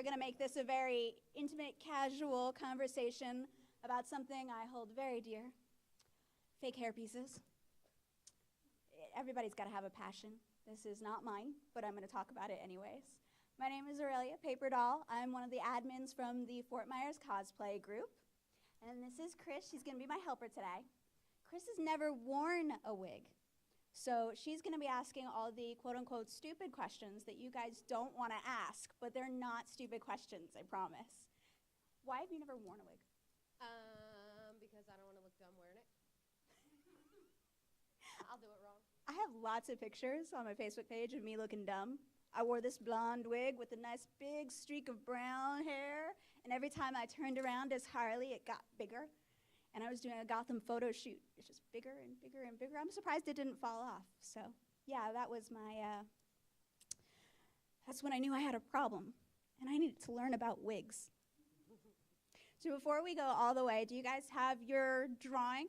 we're going to make this a very intimate, casual conversation about something I hold very dear. Fake hair pieces. Everybody's got to have a passion. This is not mine, but I'm going to talk about it anyways. My name is Aurelia Paper Doll. I'm one of the admins from the Fort Myers cosplay group. And this is Chris. She's going to be my helper today. Chris has never worn a wig. So she's going to be asking all the quote-unquote stupid questions that you guys don't want to ask, but they're not stupid questions, I promise. Why have you never worn a wig? Because I don't want to look dumb wearing it. I'll do it wrong. I have lots of pictures on my Facebook page of me looking dumb. I wore this blonde wig with a nice big streak of brown hair, and every time I turned around as Harley, it got bigger. And I was doing a Gotham photo shoot. It's just bigger and bigger and bigger. I'm surprised it didn't fall off. So yeah, that was my, that's when I knew I had a problem. And I needed to learn about wigs. So before we go all the way, do you guys have your drawing?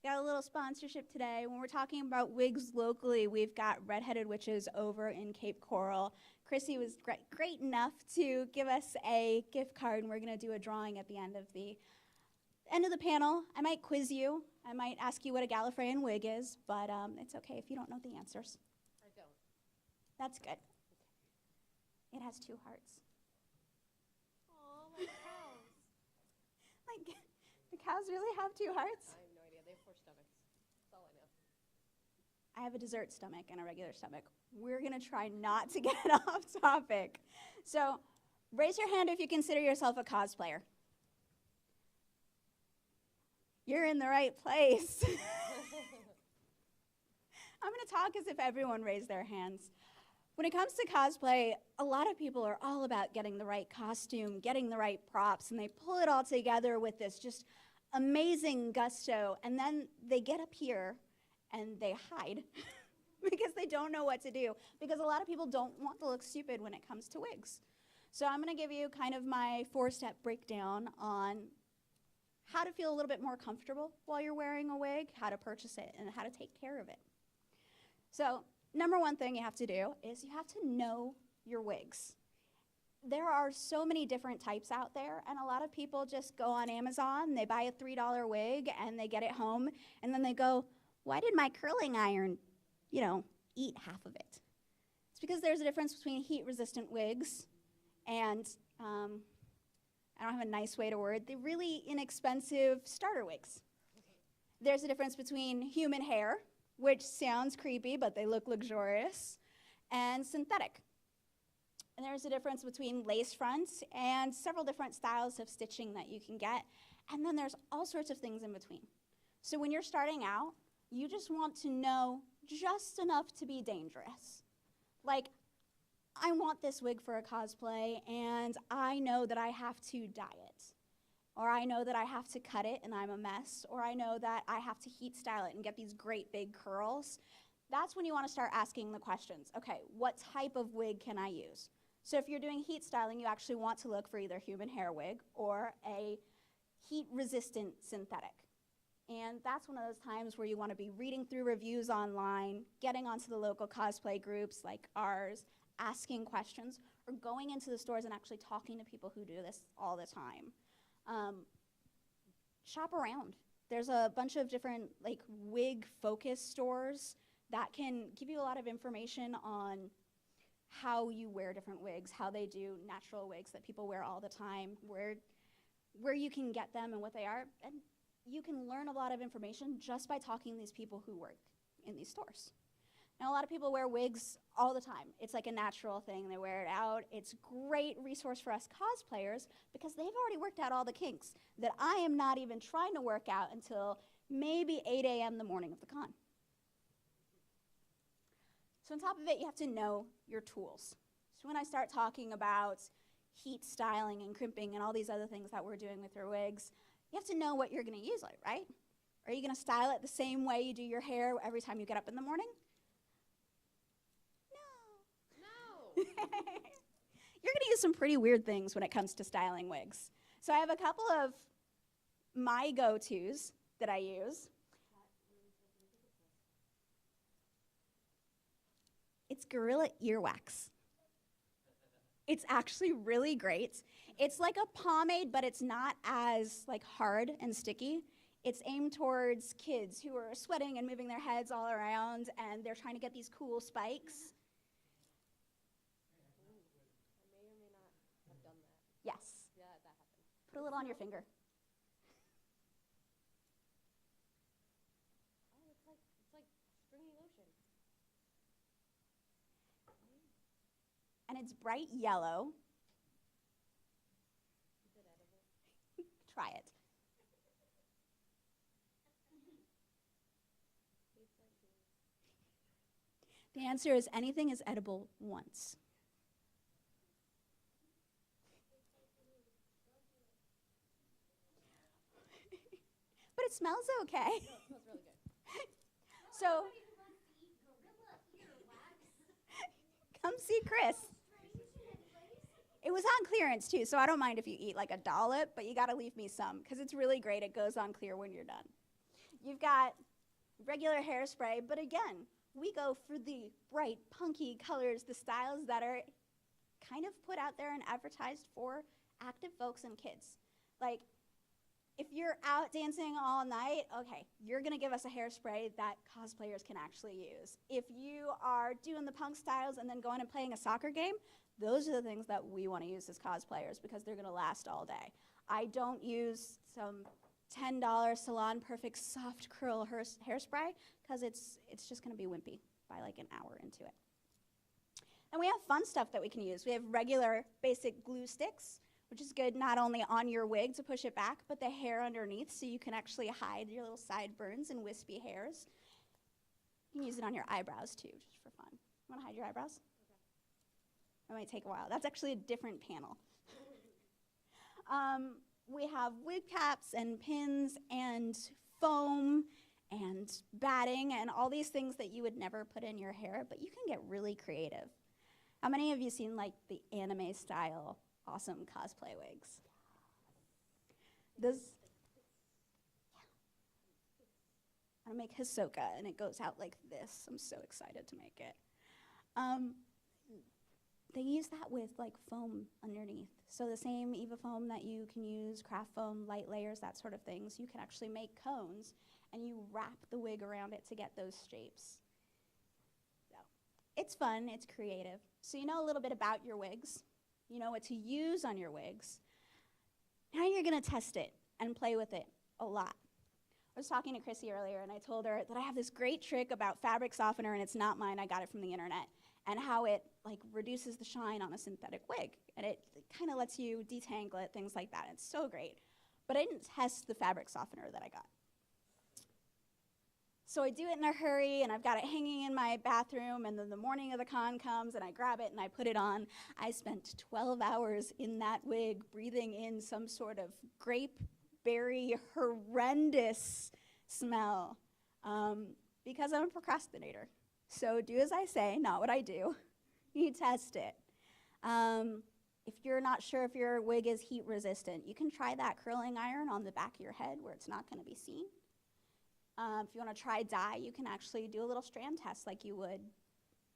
Got a little sponsorship today. When we're talking about wigs locally, we've got Redheaded Witches over in Cape Coral. Chrissy was great enough to give us a gift card, and we're going to do a drawing at the end of the panel. I might quiz you. I might ask you what a Gallifreyan wig is, but it's okay if you don't know the answers. I don't. That's good. It has 2 hearts. Aw, like cows. Like, the cows really have 2 hearts? I have no idea. They have 4 stomachs. That's all I know. I have a dessert stomach and a regular stomach. We're going to try not to get off topic. So, raise your hand if you consider yourself a cosplayer. You're in the right place. I'm going to talk as if everyone raised their hands. When it comes to cosplay, a lot of people are all about getting the right costume, getting the right props, and they pull it all together with this just amazing gusto, and then they get up here and they hide because they don't know what to do, because a lot of people don't want to look stupid when it comes to wigs. So I'm going to give you kind of my 4-step breakdown on how to feel a little bit more comfortable while you're wearing a wig, how to purchase it, and how to take care of it. So, number 1 thing you have to do is you have to know your wigs. There are so many different types out there, and a lot of people just go on Amazon, they buy a $3 wig, and they get it home, and then they go, why did my curling iron, eat half of it? It's because there's a difference between heat-resistant wigs and I don't have a nice way to word, the really inexpensive starter wigs. There's a difference between human hair, which sounds creepy, but they look luxurious, and synthetic. And there's a difference between lace fronts and several different styles of stitching that you can get. And then there's all sorts of things in between. So when you're starting out, you just want to know just enough to be dangerous. Like, I want this wig for a cosplay, and I know that I have to dye it. Or I know that I have to cut it and I'm a mess. Or I know that I have to heat style it and get these great big curls. That's when you want to start asking the questions. Okay, what type of wig can I use? So if you're doing heat styling, you actually want to look for either human hair wig or a heat-resistant synthetic. And that's one of those times where you want to be reading through reviews online, getting onto the local cosplay groups like ours, asking questions, or going into the stores and actually talking to people who do this all the time. Shop around. There's a bunch of different wig focus stores that can give you a lot of information on how you wear different wigs, how they do natural wigs that people wear all the time, where you can get them and what they are. And you can learn a lot of information just by talking to these people who work in these stores. Now, a lot of people wear wigs all the time. It's like a natural thing. They wear it out. It's a great resource for us cosplayers because they've already worked out all the kinks that I am not even trying to work out until maybe 8 a.m. the morning of the con. So on top of it, you have to know your tools. So when I start talking about heat styling and crimping and all these other things that we're doing with your wigs, you have to know what you're going to use, right? Are you going to style it the same way you do your hair every time you get up in the morning? No. You're going to use some pretty weird things when it comes to styling wigs. So I have a couple of my go-tos that I use. It's Gorilla earwax. It's actually really great. It's like a pomade, but it's not as like hard and sticky. It's aimed towards kids who are sweating and moving their heads all around, and they're trying to get these cool spikes. Ooh, I may or may not have done that. Yes. Yeah, that happened. Put a little on your finger. Oh, it's like stringy lotion. And it's bright yellow. Is it edible? Try it. Tastes like cheese. The answer is anything is edible once. But it smells okay. No, it smells really good. So come see Chris. It was on clearance too, so I don't mind if you eat like a dollop, but you gotta leave me some because it's really great. It goes on clear when you're done. You've got regular hairspray, but again, we go for the bright, punky colors, the styles that are kind of put out there and advertised for active folks and kids. Like, if you're out dancing all night, okay, you're gonna give us a hairspray that cosplayers can actually use. If you are doing the punk styles and then going and playing a soccer game, those are the things that we wanna use as cosplayers because they're gonna last all day. I don't use some $10 Salon Perfect soft curl hairspray because it's just gonna be wimpy by like an hour into it. And we have fun stuff that we can use. We have regular basic glue sticks, which is good not only on your wig to push it back, but the hair underneath so you can actually hide your little sideburns and wispy hairs. You can use it on your eyebrows too, just for fun. You wanna hide your eyebrows? Okay. It might take a while. That's actually a different panel. We have wig caps and pins and foam and batting and all these things that you would never put in your hair, but you can get really creative. How many of you seen like the anime style awesome cosplay wigs? This, I'm gonna make Hisoka and it goes out like this. I'm so excited to make it. They use that with like foam underneath. So the same Eva foam that you can use, craft foam, light layers, that sort of things, you can actually make cones and you wrap the wig around it to get those shapes. So it's fun, it's creative. So you know a little bit about your wigs. You know what to use on your wigs. Now you're gonna test it and play with it a lot. I was talking to Chrissy earlier and I told her that I have this great trick about fabric softener and it's not mine, I got it from the internet, and how it like reduces the shine on a synthetic wig. And it kind of lets you detangle it, things like that. It's so great. But I didn't test the fabric softener that I got. So I do it in a hurry and I've got it hanging in my bathroom, and then the morning of the con comes and I grab it and I put it on. I spent 12 hours in that wig breathing in some sort of grape berry horrendous smell because I'm a procrastinator. So do as I say, not what I do. You test it. If you're not sure if your wig is heat resistant, you can try that curling iron on the back of your head where it's not going to be seen. If you want to try dye, you can actually do a little strand test like you would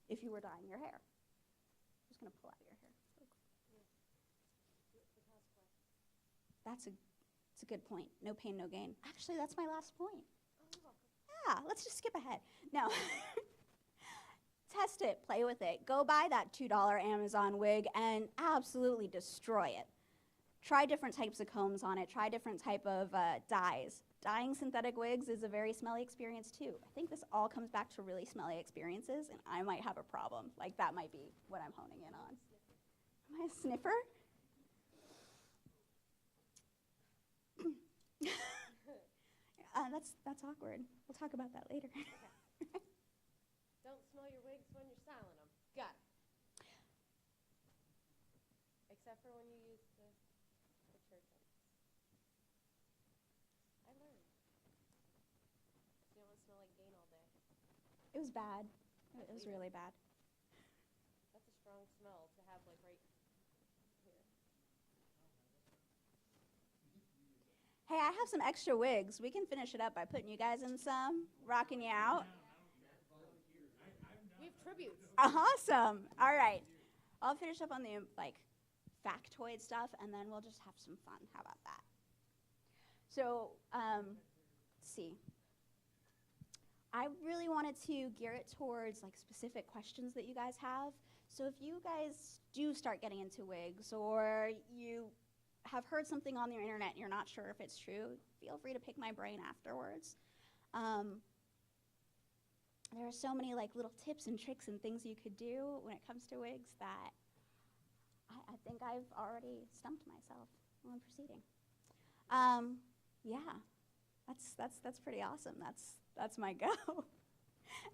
if you were dyeing your hair. I'm just going to pull out your hair. That's a good point. No pain, no gain. Actually, that's my last point. Oh, you're welcome. Yeah, let's just skip ahead. No. Test it, play with it. Go buy that $2 Amazon wig and absolutely destroy it. Try different types of combs on it. Try different type of dyes. Dyeing synthetic wigs is a very smelly experience too. I think this all comes back to really smelly experiences, and I might have a problem. Like that might be what I'm honing in on. Am I a sniffer? That's awkward. We'll talk about that later. Don't smell your wigs when you're styling them. Got it. Except for when you use the church ones. I learned. You don't want to smell like Gain all day. It was bad. It was really bad. That's a strong smell to have like right here. Hey, I have some extra wigs. We can finish it up by putting you guys in some, rocking you out. We have tributes. Awesome. All right. I'll finish up on the like factoid stuff, and then we'll just have some fun. How about that? So, let's see. I really wanted to gear it towards like specific questions that you guys have. So if you guys do start getting into wigs, or you have heard something on the internet and you're not sure if it's true, feel free to pick my brain afterwards. There are so many like little tips and tricks and things you could do when it comes to wigs that I think I've already stumped myself while I'm proceeding. Yeah, that's pretty awesome. That's my go. All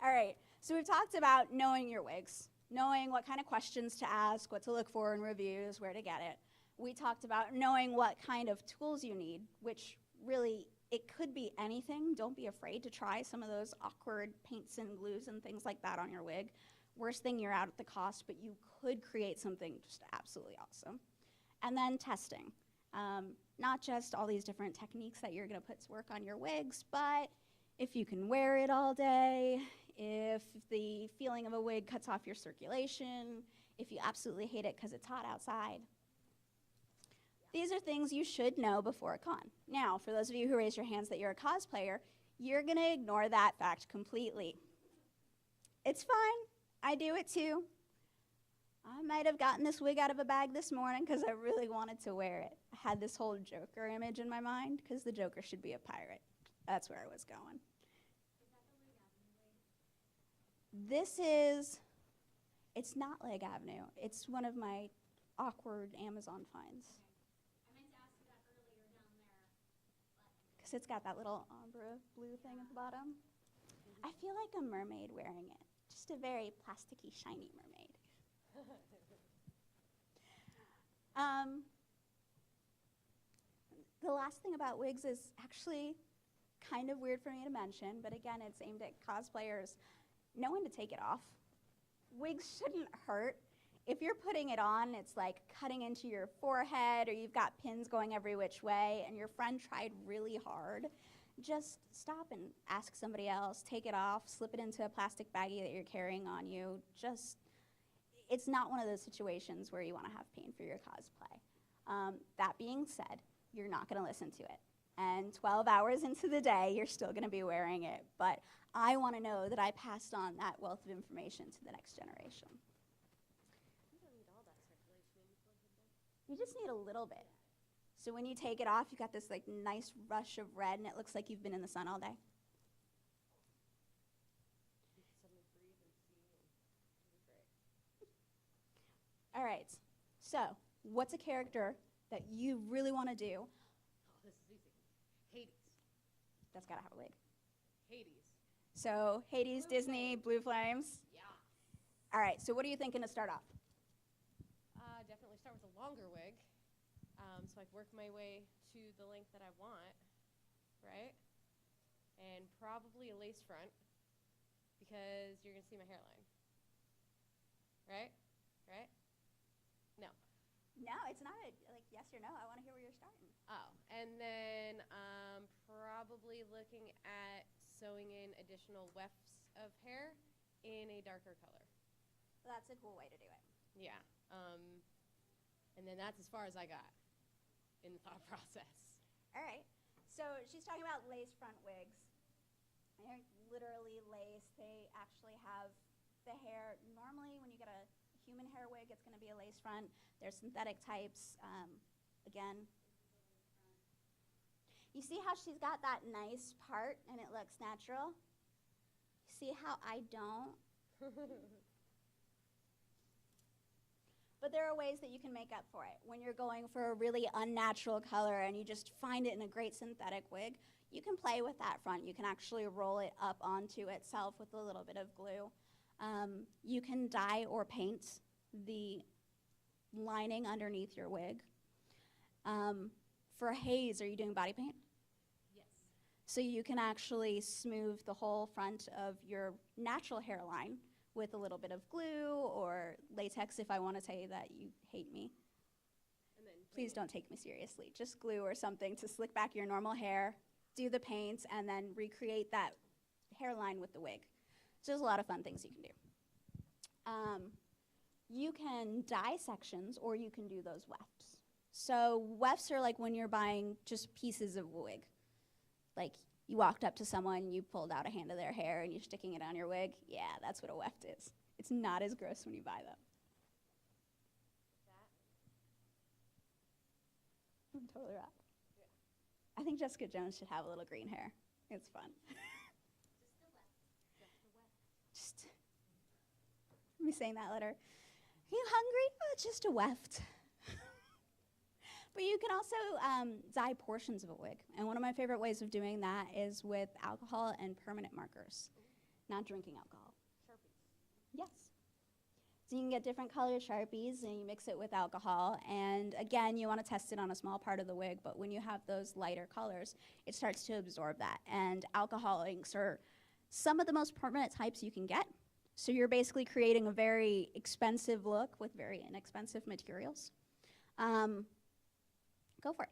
right, so we've talked about knowing your wigs, knowing what kind of questions to ask, what to look for in reviews, where to get it. We talked about knowing what kind of tools you need, which really, it could be anything. Don't be afraid to try some of those awkward paints and glues and things like that on your wig. Worst thing, you're out at the cost, but you could create something just absolutely awesome. And then testing. Not just all these different techniques that you're gonna put to work on your wigs, but if you can wear it all day, if the feeling of a wig cuts off your circulation, if you absolutely hate it because it's hot outside. These are things you should know before a con. Now, for those of you who raise your hands that you're a cosplayer, you're gonna ignore that fact completely. It's fine, I do it too. I might have gotten this wig out of a bag this morning because I really wanted to wear it. I had this whole Joker image in my mind because the Joker should be a pirate. That's where I was going. This is, it's not Leg Avenue. It's one of my awkward Amazon finds. I meant to ask you that earlier down there. Because it's got that little ombre blue thing at the bottom. I feel like a mermaid wearing it. Just a very plasticky, shiny mermaid. The last thing about wigs is actually kind of weird for me to mention, but again, it's aimed at cosplayers. Know when to take it off. Wigs shouldn't hurt. If you're putting it on, it's like cutting into your forehead, or you've got pins going every which way, and your friend tried really hard. Just stop and ask somebody else, take it off, slip it into a plastic baggie that you're carrying on you. It's not one of those situations where you want to have pain for your cosplay. That being said, you're not going to listen to it. And 12 hours into the day, you're still going to be wearing it. But I want to know that I passed on that wealth of information to the next generation. You don't need all that circulation in your forehead, though. You just need a little bit. So when you take it off, you got this like nice rush of red, and it looks like you've been in the sun all day. You can suddenly breathe and see, and it'll be great. All right, so what's a character that you really want to do? Oh, this is easy. Hades. That's got to have a wig. Hades. So Hades, Blue Disney, Flames. Blue Flames. Yeah. All right, so what are you thinking to start off? Definitely start with a longer wig, so I can work my way to the length that I want, right? And probably a lace front, because you're gonna see my hairline. Right? Right? No. No, it's not a like yes or no. I want to hear where you're starting. Oh, and then probably looking at sewing in additional wefts of hair in a darker color. Well, that's a cool way to do it. Yeah. And then that's as far as I got in the thought process. All right. So she's talking about lace front wigs. They're literally lace. They actually have the hair. Normally, when you get a human hair wig, it's going to be a lace front. There's synthetic types. Again, you see how she's got that nice part and it looks natural? See how I don't? But there are ways that you can make up for it. When you're going for a really unnatural color and you just find it in a great synthetic wig, you can play with that front. You can actually roll it up onto itself with a little bit of glue. You can dye or paint the lining underneath your wig. For a haze, are you doing body paint? Yes. So you can actually smooth the whole front of your natural hairline with a little bit of glue or latex if I want to tell you that you hate me. And then Please don't take me seriously. Just glue or something to slick back your normal hair, do the paint, and then recreate that hairline with the wig. So there's a lot of fun things you can do. You can dye sections or you can do those wefts. So wefts are like when you're buying just pieces of wig. Like you walked up to someone, you pulled out a hand of their hair and you're sticking it on your wig. Yeah, that's what a weft is. It's not as gross when you buy them. I'm totally right. Yeah. I think Jessica Jones should have a little green hair. It's fun. Just me saying that letter. Are you hungry? Oh, it's just a weft. But you can also dye portions of a wig. And one of my favorite ways of doing that is with alcohol and permanent markers, not drinking alcohol. Sharpies. Yes. So you can get different colored Sharpies and you mix it with alcohol. And again, you want to test it on a small part of the wig, but when you have those lighter colors, it starts to absorb that. And alcohol inks are some of the most permanent types you can get. So you're basically creating a very expensive look with very inexpensive materials. Go for it.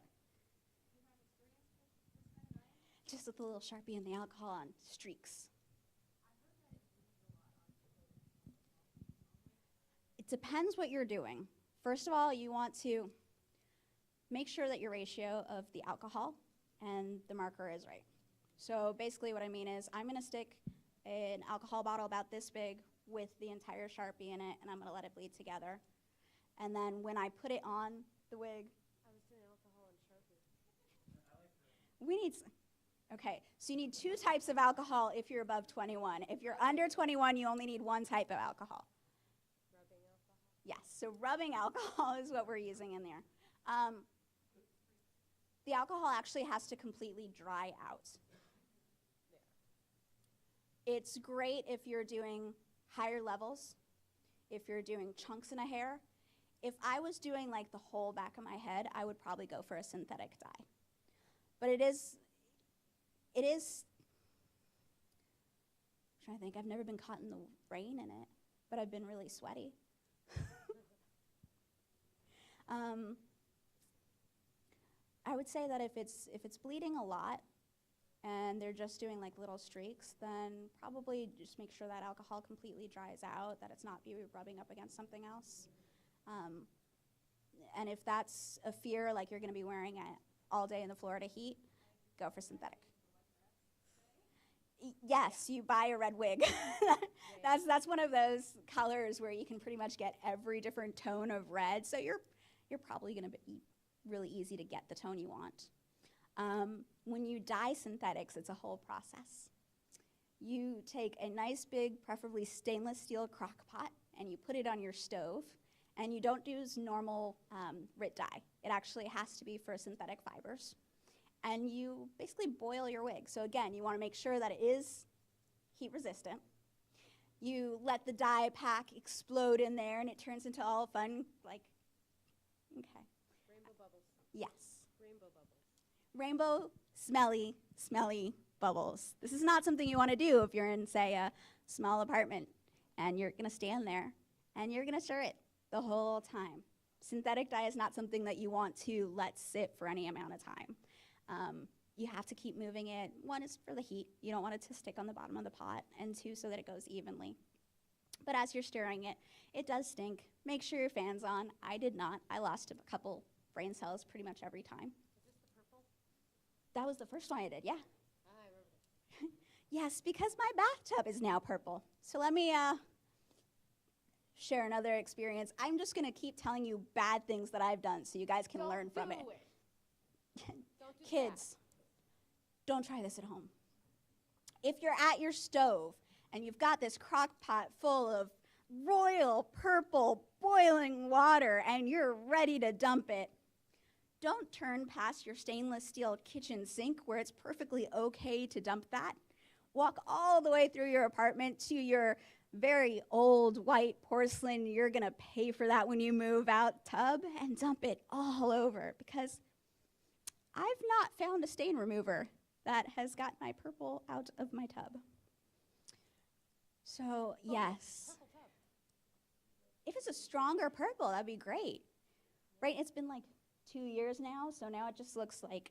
Just with a little Sharpie and the alcohol on streaks. It depends what you're doing. First of all, you want to make sure that your ratio of the alcohol and the marker is right. So basically what I mean is I'm going to stick an alcohol bottle about this big with the entire Sharpie in it, and I'm going to let it bleed together. And then when I put it on the wig, we need, okay, so you need 2 types of alcohol if you're above 21. If you're under 21, you only need 1 type of alcohol. Rubbing alcohol? Yes, so rubbing alcohol is what we're using in there. The alcohol actually has to completely dry out. Yeah. It's great if you're doing higher levels, if you're doing chunks in a hair. If I was doing like the whole back of my head, I would probably go for a synthetic dye. But it is, I'm trying to think, I've never been caught in the rain in it, but I've been really sweaty. I would say that if it's bleeding a lot and they're just doing like little streaks, then probably just make sure that alcohol completely dries out, that it's not rubbing up against something else. And if that's a fear, like you're going to be wearing it all day in the Florida heat, go for synthetic. Yes, you buy a red wig. That's one of those colors where you can pretty much get every different tone of red. So you're probably going to be really easy to get the tone you want. When you dye synthetics, it's a whole process. You take a nice big, preferably stainless steel crock pot, and you put it on your stove. And you don't use normal RIT dye. It actually has to be for synthetic fibers. And you basically boil your wig. So again, you want to make sure that it is heat resistant. You let the dye pack explode in there and it turns into all fun, like, okay. Rainbow bubbles. Yes. Rainbow bubbles. Rainbow, smelly bubbles. This is not something you want to do if you're in, say, a small apartment and you're going to stand there and you're going to stir it the whole time. Synthetic dye is not something that you want to let sit for any amount of time. You have to keep moving it. 1 is for the heat. You don't want it to stick on the bottom of the pot. And 2, so that it goes evenly. But as you're stirring it, it does stink. Make sure your fan's on. I did not. I lost a couple brain cells pretty much every time. Is this the purple? That was the first one I did, yeah. I remember. Yes, because my bathtub is now purple. So let me share another experience. I'm just going to keep telling you bad things that I've done so you guys can learn from it. Don't do Kids, don't try this at home. If you're at your stove and you've got this crock pot full of royal purple boiling water and you're ready to dump it, don't turn past your stainless steel kitchen sink where it's perfectly okay to dump that. Walk all the way through your apartment to your very old white porcelain, you're going to pay for that when you move out tub, and dump it all over, because I've not found a stain remover that has got my purple out of my tub. So yes, Purple tub. if it's a stronger purple, that'd be great. Right, it's been like 2 years now, so now it just looks like,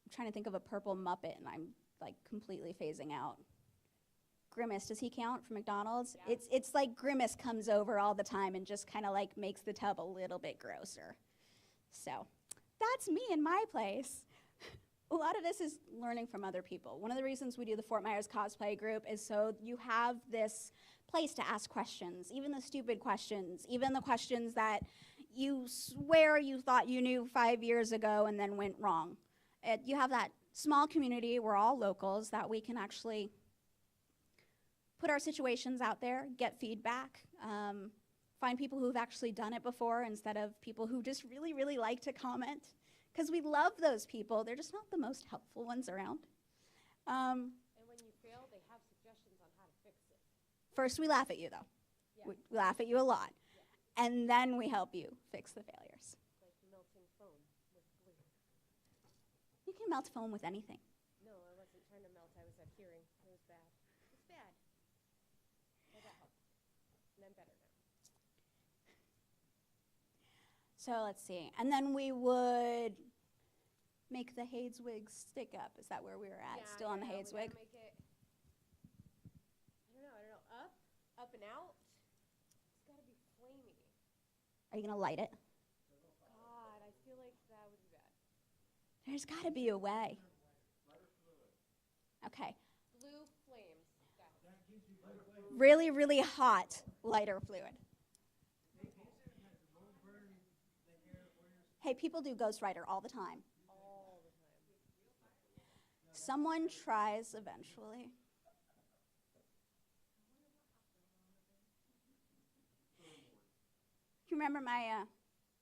I'm trying to think of a purple Muppet and I'm like completely phasing out. Grimace, does he count from McDonald's? Yeah. It's like Grimace comes over all the time and just kind of like makes the tub a little bit grosser. So that's me in my place. A lot of this is learning from other people. One of the reasons we do the Fort Myers cosplay group is so you have this place to ask questions, even the stupid questions, even the questions that you swear you thought you knew 5 years ago and then went wrong. You have that small community, we're all locals, that we can actually put our situations out there, get feedback, find people who've actually done it before instead of people who just really, really like to comment. Because we love those people. They're just not the most helpful ones around. And when you fail, they have suggestions on how to fix it. First, we laugh at you, though. Yeah. We laugh at you a lot. Yeah. And then we help you fix the failures. Like melting foam with glue. You can melt foam with anything. No, I wasn't trying to melt. I was adhering. It was bad. It's bad. Well, that helped. And I'm better now. So let's see. And then we would make the Hades wig stick up. Is that where we were at? Still on the Hades we wig? gotta make it, I don't know, up and out. It's gotta be flamey. Are you going to light it? God, I feel like that would be bad. There's got to be a way. Okay. Blue flames. Got it. Really, really hot lighter fluid. Hey, people do Ghost Rider all the time. All the time. Someone tries eventually. You remember my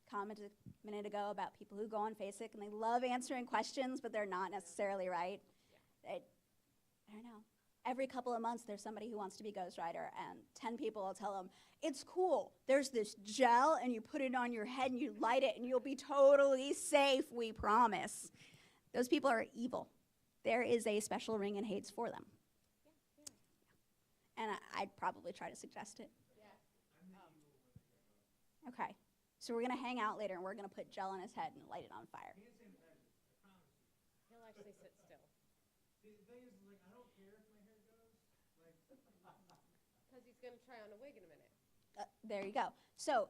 comment a minute ago about people who go on Facebook and they love answering questions, but they're not necessarily right? I don't know. Every couple of months, there's somebody who wants to be Ghost Rider, and 10 people will tell them, it's cool. There's this gel, and you put it on your head, and you light it, and you'll be totally safe, we promise. Those people are evil. There is a special ring in Hades for them. And I'd probably try to suggest it. Yeah. Okay. So we're going to hang out later, and we're going to put gel on his head and light it on fire. He'll actually sit still. See, the thing is, like, I don't care if my hair goes. Like, Because he's going to try on a wig in a minute. There you go. So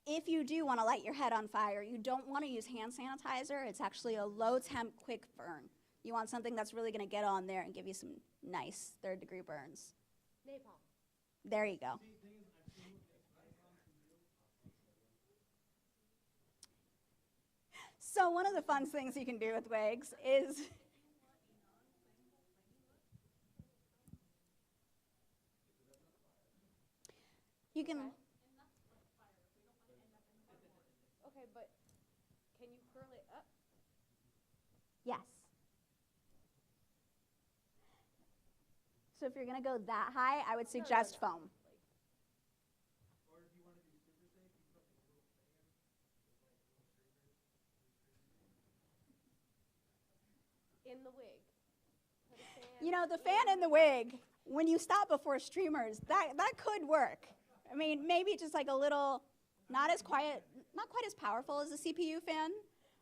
if you do want to light your head on fire, you don't want to use hand sanitizer. It's actually a low temp, quick burn. You want something that's really going to get on there and give you some nice third-degree burns. Napalm. There you go. see, the thing is, I've seen napalm from you. So one of the fun things you can do with wigs is you can. Okay, but can you curl it up? Yes. So if you're going to go that high, I would suggest foam. Or if you want to be super safe, you put like a little fan with like little streamers. In the wig. Put a fan You know, the fan in the wig, when you stop before streamers, that could work. I mean, maybe just like a little, not as quiet, not quite as powerful as a CPU fan,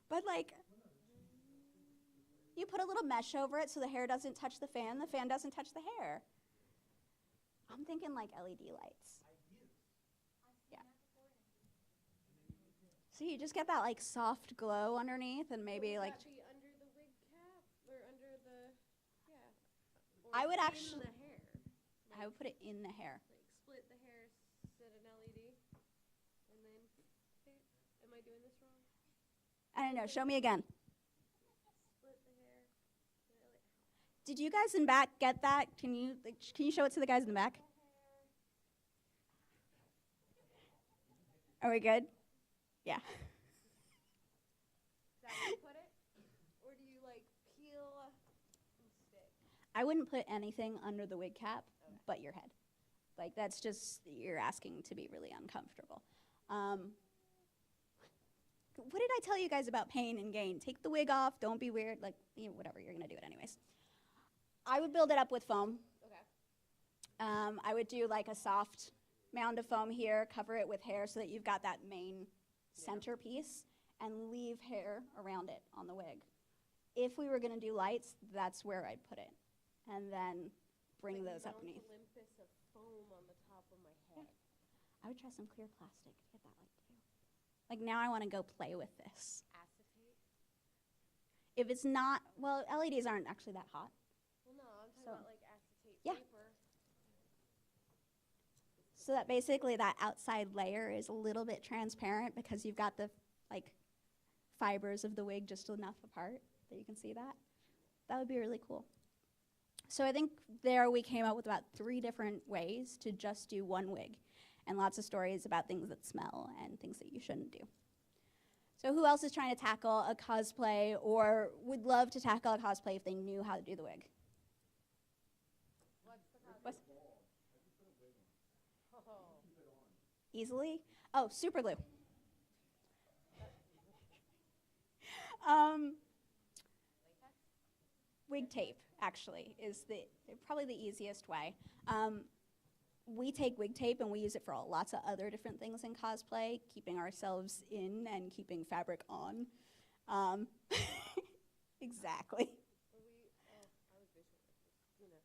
but like, you put a little mesh over it so the hair doesn't touch the fan doesn't touch the hair. I'm thinking like LED lights. Yeah. So you just get that like soft glow underneath and maybe Would like, that be under the wig cap? Or under the, yeah. I would in actually- the hair. I would put it in the hair. Like split the hair, set an LED, and then, okay, am I doing this wrong? I don't know, show me again. Split the hair. Did you guys in back get that? Can you show it to the guys in the back? Are we good? Yeah. Is that where you put it? Or do you like peel and stick? I wouldn't put anything under the wig cap but your head. Like that's just, you're asking to be really uncomfortable. What did I tell you guys about pain and gain? Take the wig off, don't be weird, like, you know, whatever, you're gonna do it anyways. I would build it up with foam. Okay. I would do like a soft mound of foam here, cover it with hair so that you've got that main centerpiece, and leave hair around it on the wig. If we were gonna do lights, that's where I'd put it. And then bring Like those Mount underneath. Olympus I would try some clear plastic to get that light too. Like now I want to go play with this. Acetate? If it's not, well, LEDs aren't actually that hot. Well, no, I'm talking So- about like acetate Yeah. paper. So that basically that outside layer is a little bit transparent because you've got the like fibers of the wig just enough apart that you can see that. That would be really cool. So I think there we came up with about 3 different ways to just do one wig, and lots of stories about things that smell and things that you shouldn't do. So who else is trying to tackle a cosplay or would love to tackle a cosplay if they knew how to do the wig? What's the cosplay? What's Oh. easily? Oh, super glue. Latex? Wig tape, actually, is probably the easiest way. We take wig tape and we use it for lots of other different things in cosplay, keeping ourselves in and keeping fabric on. Exactly. Were we, oh, I was visual, you know.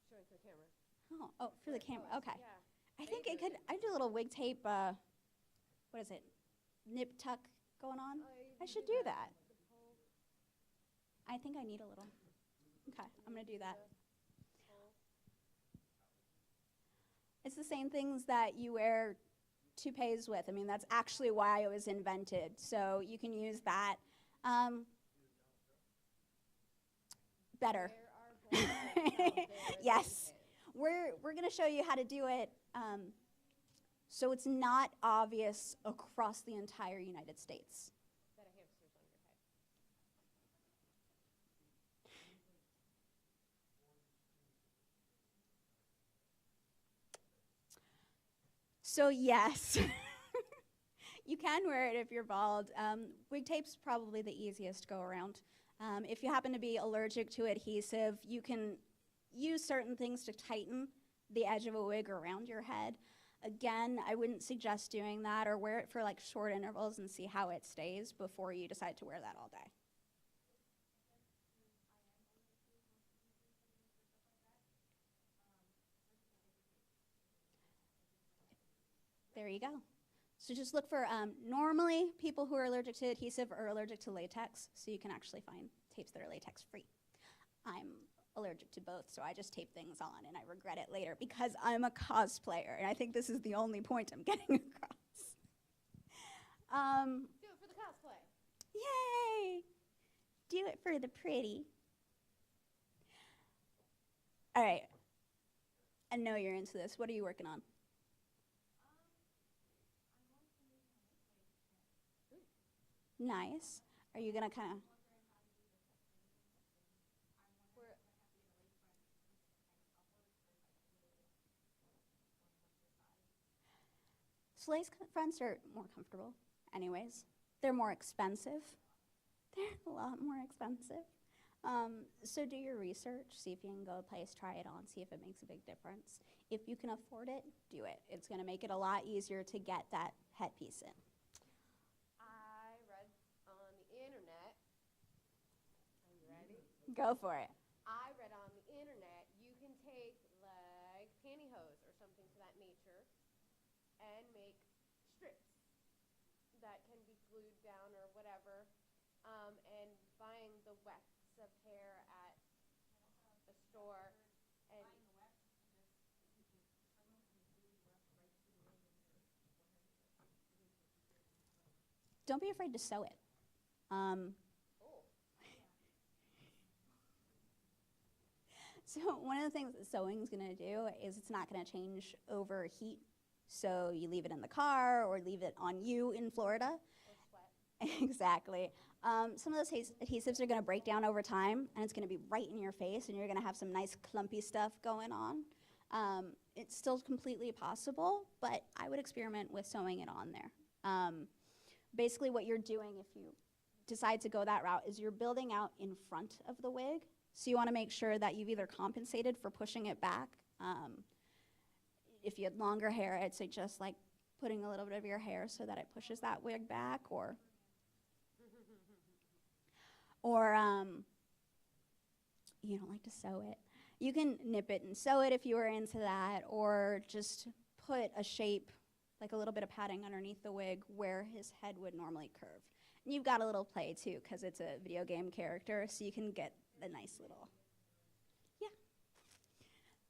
Showing to the camera. Oh, for the camera, Oh, okay. Yeah. I think it could, I do a little wig tape, what is it, nip tuck going on? Oh, you I can should do that. The pole, I think I need a little. Okay, I'm gonna do that. the pole. It's the same things that you wear toupees with. I mean, that's actually why it was invented. So you can use that. Better. There are boys out there Yes. that We're going to show you how to do it so it's not obvious across the entire United States. a hamster's on your head. So yes, you can wear it if you're bald. Wig tape's probably the easiest go around. If you happen to be allergic to adhesive, you can use certain things to tighten the edge of a wig around your head. Again, I wouldn't suggest doing that, or wear it for like short intervals and see how it stays before you decide to wear that all day. There you go. So just look for, normally people who are allergic to adhesive are allergic to latex, so you can actually find tapes that are latex free. I'm allergic to both, so I just tape things on and I regret it later because I'm a cosplayer, and I think this is the only point I'm getting across. Do it for the cosplay. Yay! Do it for the pretty. All right. I know you're into this. What are you working on? Nice. Are you gonna kind of? We're, So lace fronts are more comfortable, anyways. They're more expensive. They're a lot more expensive. So do your research. See if you can go a place, try it on, see if it makes a big difference. If you can afford it, do it. It's gonna make it a lot easier to get that headpiece in. I read on the internet. Are you ready? Go for it. I read on the internet you can take like pantyhose or something to that nature and make strips that can be glued down or whatever. And buying the wefts of hair at the store and Don't be afraid to sew it. oh, So one of the things that sewing is going to do is it's not going to change over heat. So you leave it in the car or leave it on you in Florida. or sweat. Exactly. Some of those adhesives are going to break down over time, and it's going to be right in your face, and you're going to have some nice clumpy stuff going on. It's still completely possible, but I would experiment with sewing it on there. Basically what you're doing if you decide to go that route is you're building out in front of the wig. So you want to make sure that you've either compensated for pushing it back. If you had longer hair, I'd say just like putting a little bit of your hair so that it pushes that wig back, or you don't like to sew it. You can nip it and sew it if you were into that, or just put a shape, like a little bit of padding underneath the wig where his head would normally curve. And you've got a little play too, because it's a video game character, so you can get the nice little, yeah.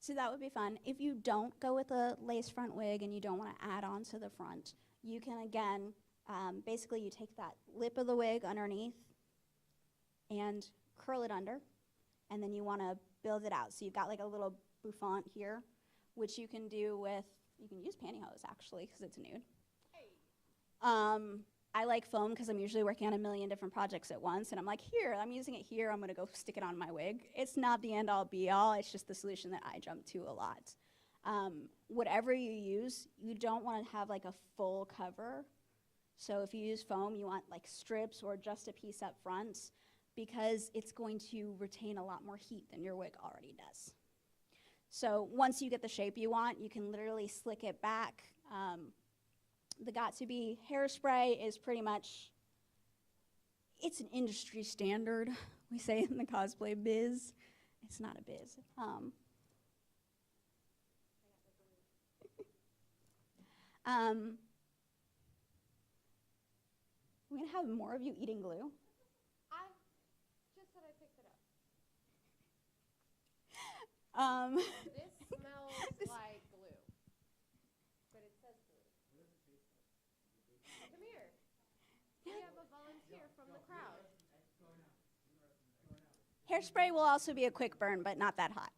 So that would be fun. If you don't go with a lace front wig and you don't want to add on to the front, you can again, basically you take that lip of the wig underneath and curl it under, and then you want to build it out. So you've got like a little bouffant here, which you can do with, you can use pantyhose actually, because it's nude. I like foam because I'm usually working on a million different projects at once, and I'm like, here, I'm using it here, I'm gonna go stick it on my wig. It's not the end all be all, it's just the solution that I jump to a lot. Whatever you use, you don't wanna have like a full cover. So if you use foam, you want like strips or just a piece up front, because it's going to retain a lot more heat than your wig already does. So once you get the shape you want, you can literally slick it back. The Got2b hairspray is pretty much, it's an industry standard, we say in the cosplay biz. It's not a biz. I'm gonna have more of you eating glue. I just said I picked it up. This smells like glue, but it says glue. Come here. We have a volunteer from the crowd. Hairspray will also be a quick burn, but not that hot.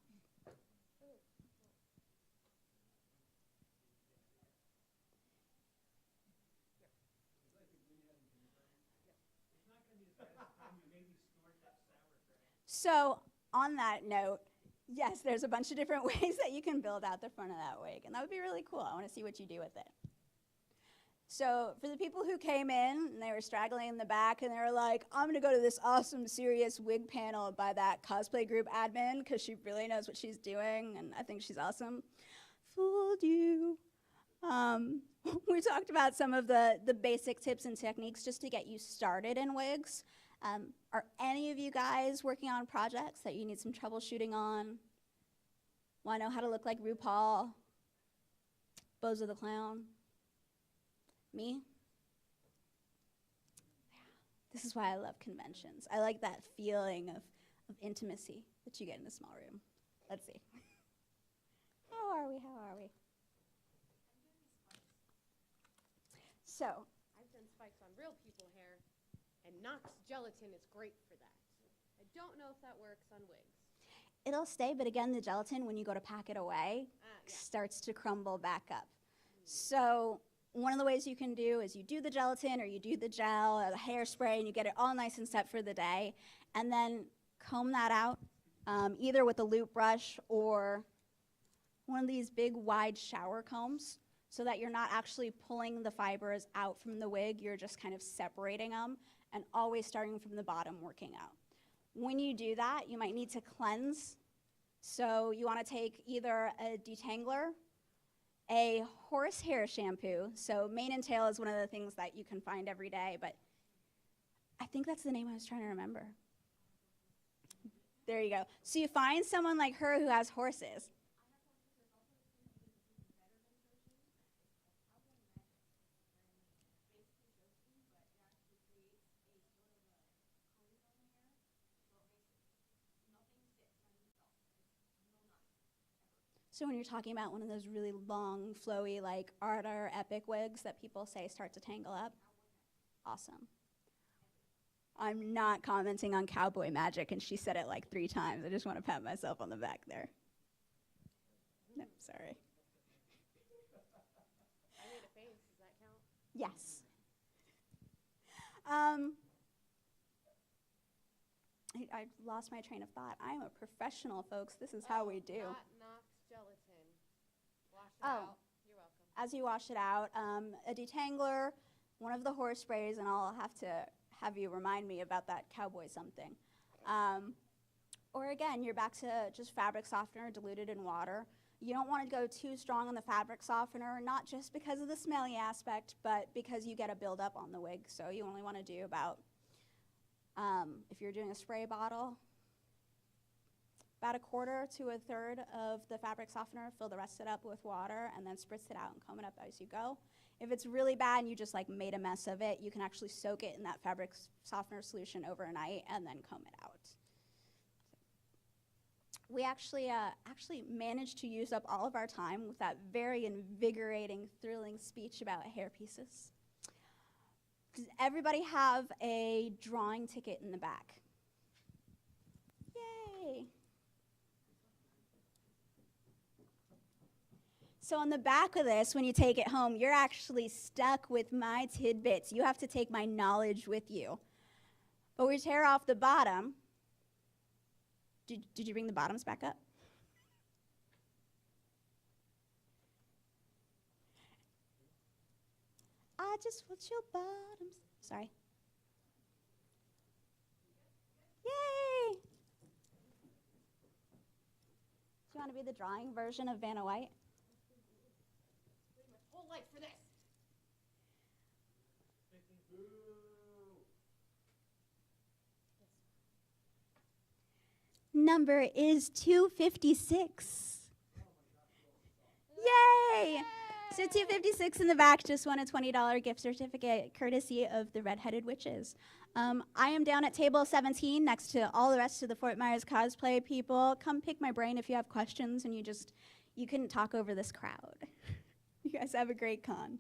So on that note, yes, there's a bunch of different ways that you can build out the front of that wig, and that would be really cool. I want to see what you do with it. So for the people who came in and they were straggling in the back and they were like, I'm going to go to this awesome, serious wig panel by that cosplay group admin because she really knows what she's doing and I think she's awesome. Fooled you. We talked about some of the basic tips and techniques just to get you started in wigs. Are any of you guys working on projects that you need some troubleshooting on? Want to know how to look like RuPaul? Bozo the Clown? Me? Yeah. This is why I love conventions. I like that feeling of intimacy that you get in a small room. Let's see. How are we? So, I've done spikes on real people hair, and Knox gelatin is great for that. I don't know if that works on wigs. it'll stay, but again, the gelatin, when you go to pack it away, Yeah. starts to crumble back up. So one of the ways you can do is you do the gelatin or you do the gel or the hairspray and you get it all nice and set for the day, and then comb that out, either with a loop brush or one of these big wide shower combs, so that you're not actually pulling the fibers out from the wig, you're just kind of separating them and always starting from the bottom working out. When you do that, you might need to cleanse. So you want to take either a detangler, a horsehair shampoo. So mane and tail is one of the things that you can find every day, but I think that's the name I was trying to remember. There you go. So you find someone like her who has horses. So when you're talking about one of those really long, flowy, like art or epic wigs that people say start to tangle up, awesome. I'm not commenting on cowboy magic, and she said it like 3 times. I just want to pat myself on the back there. No, sorry. I made a face. Does that count? Yes. I lost my train of thought. I am a professional, folks. This is how we do. Not Knox gelatin. Wash it Oh. out. You're welcome. As you wash it out, a detangler, one of the horse sprays, and I'll have to have you remind me about that cowboy something. Or again, you're back to just fabric softener diluted in water. You don't want to go too strong on the fabric softener, not just because of the smelly aspect, but because you get a buildup on the wig. So you only want to do about, if you're doing a spray bottle, about a quarter to a third of the fabric softener, fill the rest of it up with water, and then spritz it out and comb it up as you go. If it's really bad and you just like made a mess of it, you can actually soak it in that fabric softener solution overnight and then comb it out. We actually managed to use up all of our time with that very invigorating, thrilling speech about hair pieces. Does everybody have a drawing ticket in the back? Yay! So on the back of this, when you take it home, you're actually stuck with my tidbits. You have to take my knowledge with you. But we tear off the bottom. Did you bring the bottoms back up? I just want your bottoms. Sorry. Yay! Do you want to be the drawing version of Vanna White? Waiting my whole life for this. Number is 256. Yay! So 256 in the back just won a $20 gift certificate courtesy of the Redheaded Witches. I am down at table 17 next to all the rest of the Fort Myers cosplay people. Come pick my brain if you have questions and you couldn't talk over this crowd. You guys have a great con.